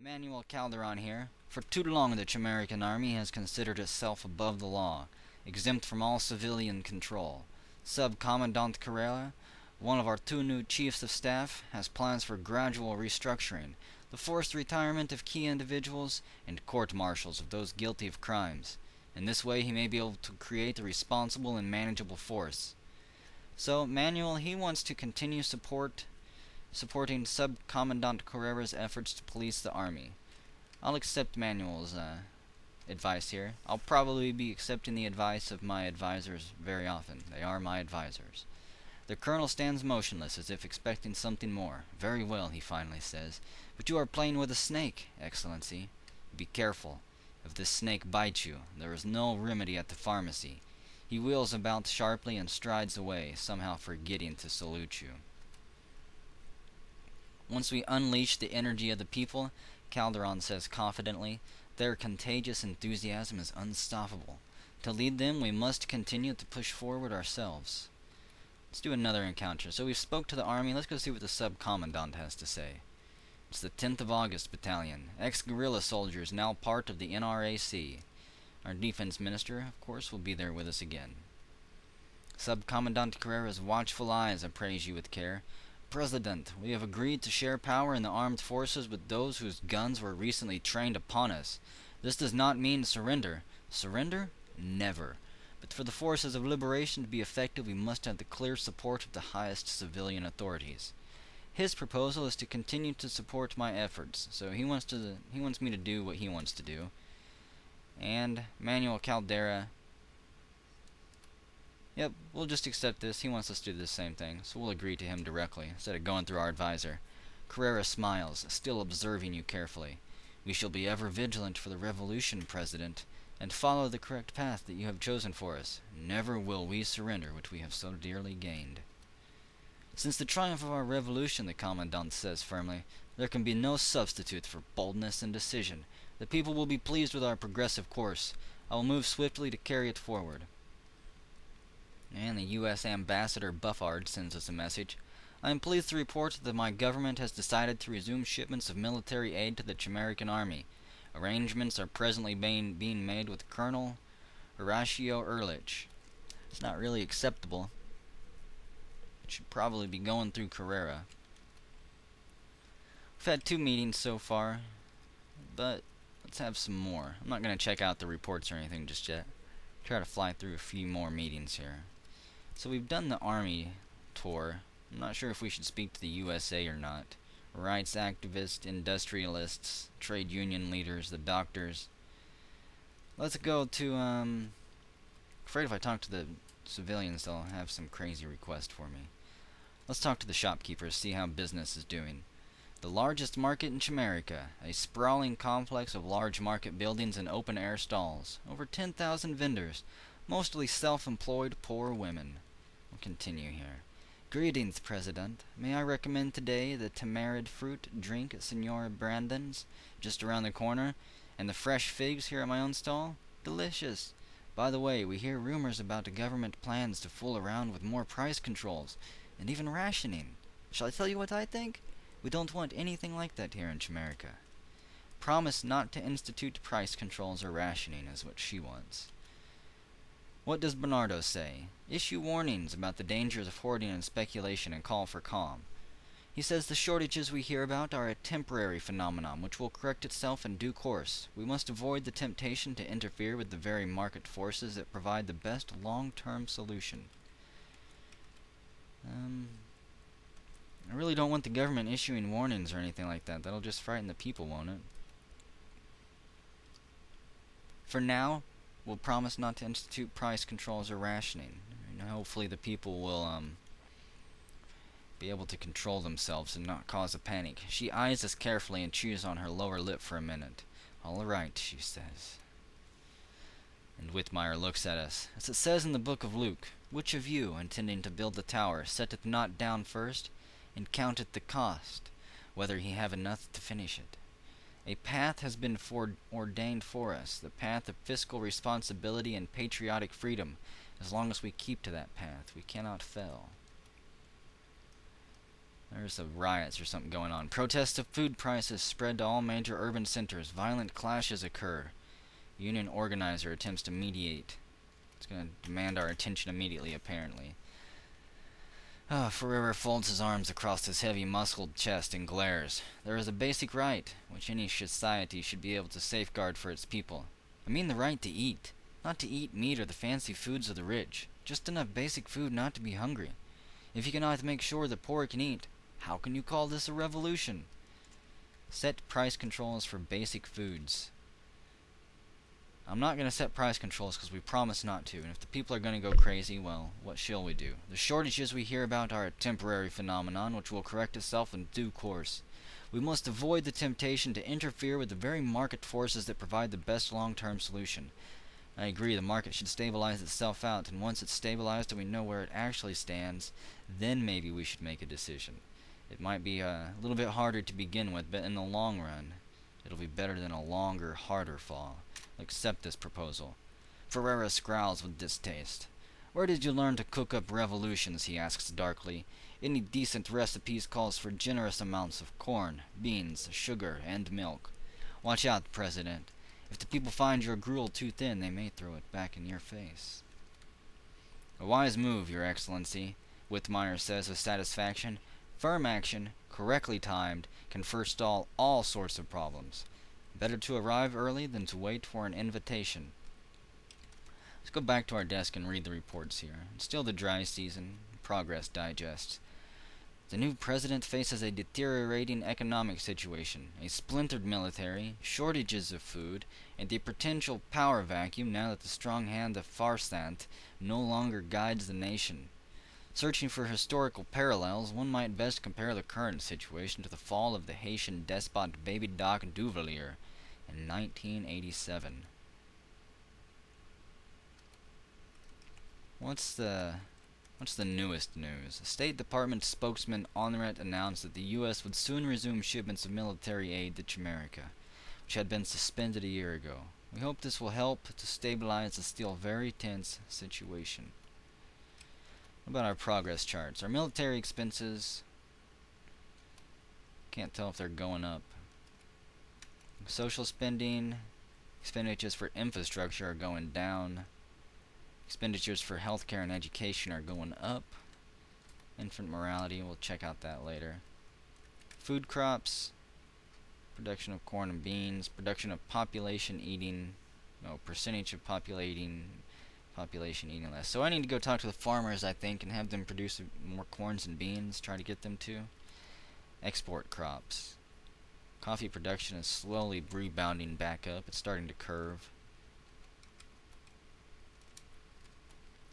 Manuel Calderon here. For too long the American army has considered itself above the law, exempt from all civilian control. Sub-Commandant Carrera, one of our two new chiefs of staff, has plans for gradual restructuring, the forced retirement of key individuals, and court-martials of those guilty of crimes. In this way he may be able to create a responsible and manageable force. So Manuel, he wants to continue supporting Sub-Commandant Carrera's efforts to police the army. I'll accept Manuel's advice here. I'll probably be accepting the advice of my advisors very often. They are my advisors. The colonel stands motionless, as if expecting something more. Very well, he finally says. But you are playing with a snake, Excellency. Be careful. If this snake bites you, there is no remedy at the pharmacy. He wheels about sharply and strides away, somehow forgetting to salute you. Once we unleash the energy of the people, Calderon says confidently, their contagious enthusiasm is unstoppable. To lead them, we must continue to push forward ourselves. Let's do another encounter. So we've spoke to the army. Let's go see what the sub-commandant has to say. It's the 10th of August Battalion. Ex-guerrilla soldiers, now part of the NRAC. Our defense minister, of course, will be there with us again. Sub-Commandant Carrera's watchful eyes appraise you with care. President, we have agreed to share power in the armed forces with those whose guns were recently trained upon us. This does not mean surrender. Surrender? Never. But for the forces of liberation to be effective, we must have the clear support of the highest civilian authorities. His proposal is to continue to support my efforts, so he wants me to do what he wants to do. And Manuel Caldera, yep, we'll just accept this. He wants us to do the same thing, so we'll agree to him directly, instead of going through our advisor. Carrera smiles, still observing you carefully. We shall be ever vigilant for the revolution, President, and follow the correct path that you have chosen for us. Never will we surrender what we have so dearly gained. Since the triumph of our revolution, the Commandant says firmly, there can be no substitute for boldness and decision. The people will be pleased with our progressive course. I will move swiftly to carry it forward. And the U.S. Ambassador Buffard sends us a message. I am pleased to report that my government has decided to resume shipments of military aid to the American Army. Arrangements are presently being made with Colonel Horatio Ehrlich. It's not really acceptable. It should probably be going through Carrera. We've had 2 meetings so far, but let's have some more. I'm not going to check out the reports or anything just yet. Try to fly through a few more meetings here. So we've done the army tour. I'm not sure if we should speak to the USA or not. Rights activists, industrialists, trade union leaders, the doctors. Let's go to, afraid if I talk to the civilians they'll have some crazy request for me. Let's talk to the shopkeepers, see how business is doing. The largest market in Chimerica, a sprawling complex of large market buildings and open-air stalls. Over 10,000 vendors, mostly self-employed poor women. We'll continue here. Greetings, President. May I recommend today the tamarind fruit drink at Senora Brandon's, just around the corner, and the fresh figs here at my own stall? Delicious. By the way, we hear rumors about the government plans to fool around with more price controls, and even rationing. Shall I tell you what I think? We don't want anything like that here in Chimerica. Promise not to institute price controls or rationing is what she wants. What does Bernardo say? Issue warnings about the dangers of hoarding and speculation and call for calm. He says the shortages we hear about are a temporary phenomenon which will correct itself in due course. We must avoid the temptation to interfere with the very market forces that provide the best long-term solution. I really don't want the government issuing warnings or anything like that. That'll just frighten the people, won't it? For now, we'll promise not to institute price controls or rationing. Hopefully the people will be able to control themselves and not cause a panic. She eyes us carefully and chews on her lower lip for a minute. All right, she says. And Whitmire looks at us. As it says in the book of Luke, which of you, intending to build the tower, setteth not down first, and counteth the cost, whether he have enough to finish it? A path has been ordained for us, the path of fiscal responsibility and patriotic freedom. As long as we keep to that path, we cannot fail. There's some riots or something going on. Protests of food prices spread to all major urban centers. Violent clashes occur. Union organizer attempts to mediate. It's going to demand our attention immediately, apparently. Ferreira folds his arms across his heavy muscled chest and glares. There is a basic right, which any society should be able to safeguard for its people. I mean the right to eat. Not to eat meat or the fancy foods of the rich. Just enough basic food not to be hungry. If you cannot make sure the poor can eat, how can you call this a revolution? Set price controls for basic foods. I'm not going to set price controls because we promised not to, and if the people are going to go crazy, well, what shall we do? The shortages we hear about are a temporary phenomenon which will correct itself in due course. We must avoid the temptation to interfere with the very market forces that provide the best long-term solution. I agree, the market should stabilize itself out, and once it's stabilized and we know where it actually stands, then maybe we should make a decision. It might be a little bit harder to begin with, but in the long run, it'll be better than a longer, harder fall. Accept this proposal. Ferreira scowls with distaste. Where did you learn to cook up revolutions? He asks darkly. Any decent recipes calls for generous amounts of corn, beans, sugar, and milk. Watch out, President. If the people find your gruel too thin, they may throw it back in your face. A wise move, Your Excellency, Whitmire says with satisfaction. Firm action, correctly timed, can forestall all sorts of problems. Better to arrive early than to wait for an invitation. Let's go back to our desk and read the reports here. It's still the dry season. Progress Digest. The new president faces a deteriorating economic situation, a splintered military, shortages of food, and a potential power vacuum now that the strong hand of Farsant no longer guides the nation. Searching for historical parallels, one might best compare the current situation to the fall of the Haitian despot Baby Doc Duvalier in 1987. What's the newest news? State Department spokesman Onret announced that the U.S. would soon resume shipments of military aid to Jamaica, which had been suspended a year ago. We hope this will help to stabilize a still very tense situation. What about our progress charts? Our military expenses, can't tell if they're going up. Social spending, expenditures for infrastructure are going down. Expenditures for healthcare and education are going up. Infant mortality, we'll check out that later. Food crops, production of corn and beans, production of population eating, no, percentage of population eating less. So I need to go talk to the farmers, I think, and have them produce more corns and beans, try to get them to. Export crops. Coffee production is slowly rebounding back up. It's starting to curve.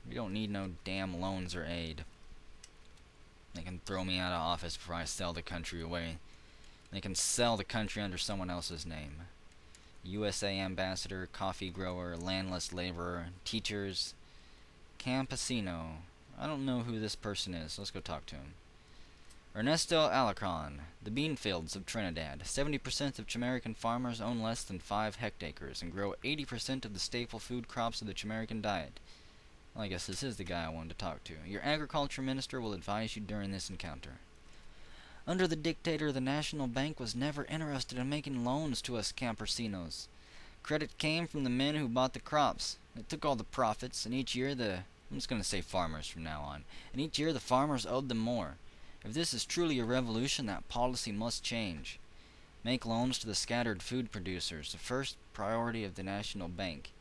We don't need no damn loans or aid. They can throw me out of office before I sell the country away. They can sell the country under someone else's name. USA ambassador, coffee grower, landless laborer, teachers, campesino. I don't know who this person is. Let's go talk to him. Ernesto Alacron, the bean fields of Trinidad. 70% of Jamaican farmers own less than 5 hectares and grow 80% of the staple food crops of the Jamaican diet. Well, I guess this is the guy I wanted to talk to. Your agriculture minister will advise you during this encounter. Under the dictator, the National Bank was never interested in making loans to us campesinos. Credit came from the men who bought the crops. It took all the profits, and each year I'm just going to say farmers from now on, and each year the farmers owed them more. If this is truly a revolution, that policy must change. Make loans to the scattered food producers, the first priority of the National Bank.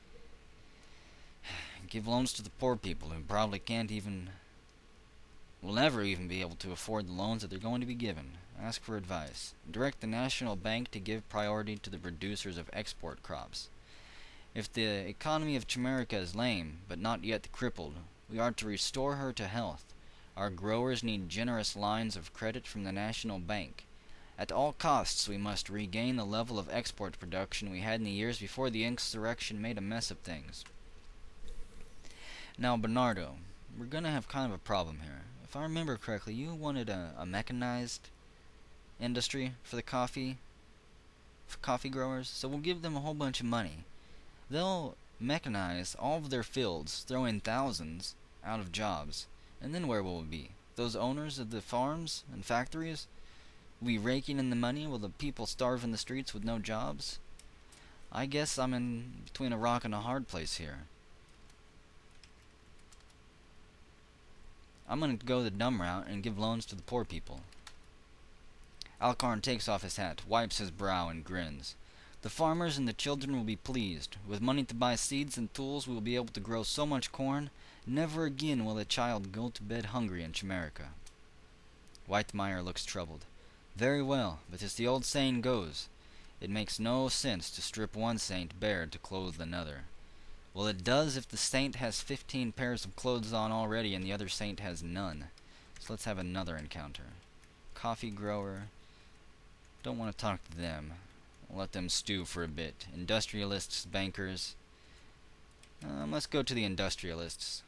Give loans to the poor people who probably will never even be able to afford the loans that they're going to be given. Ask for advice. Direct the National Bank to give priority to the producers of export crops. If the economy of Jamaica is lame, but not yet crippled, we are to restore her to health. Our growers need generous lines of credit from the National Bank. At all costs, we must regain the level of export production we had in the years before the insurrection made a mess of things. Now, Bernardo, we're going to have kind of a problem here. If I remember correctly, you wanted a mechanized industry for the coffee growers, so we'll give them a whole bunch of money. They'll mechanize all of their fields, throw in thousands out of jobs, and then where will we be? Those owners of the farms and factories? Will be raking in the money while the people starve in the streets with no jobs? I guess I'm in between a rock and a hard place here. I'm gonna go the dumb route and give loans to the poor people. Alcarn takes off his hat, wipes his brow, and grins. The farmers and the children will be pleased. With money to buy seeds and tools, we will be able to grow so much corn, never again will a child go to bed hungry in Chimerica. Whitemeyer looks troubled. Very well, but as the old saying goes, it makes no sense to strip one saint bare to clothe another. Well, it does if the saint has 15 pairs of clothes on already and the other saint has none. So let's have another encounter. Coffee grower. Don't want to talk to them. I'll let them stew for a bit. Industrialists, bankers. Let's go to the industrialists.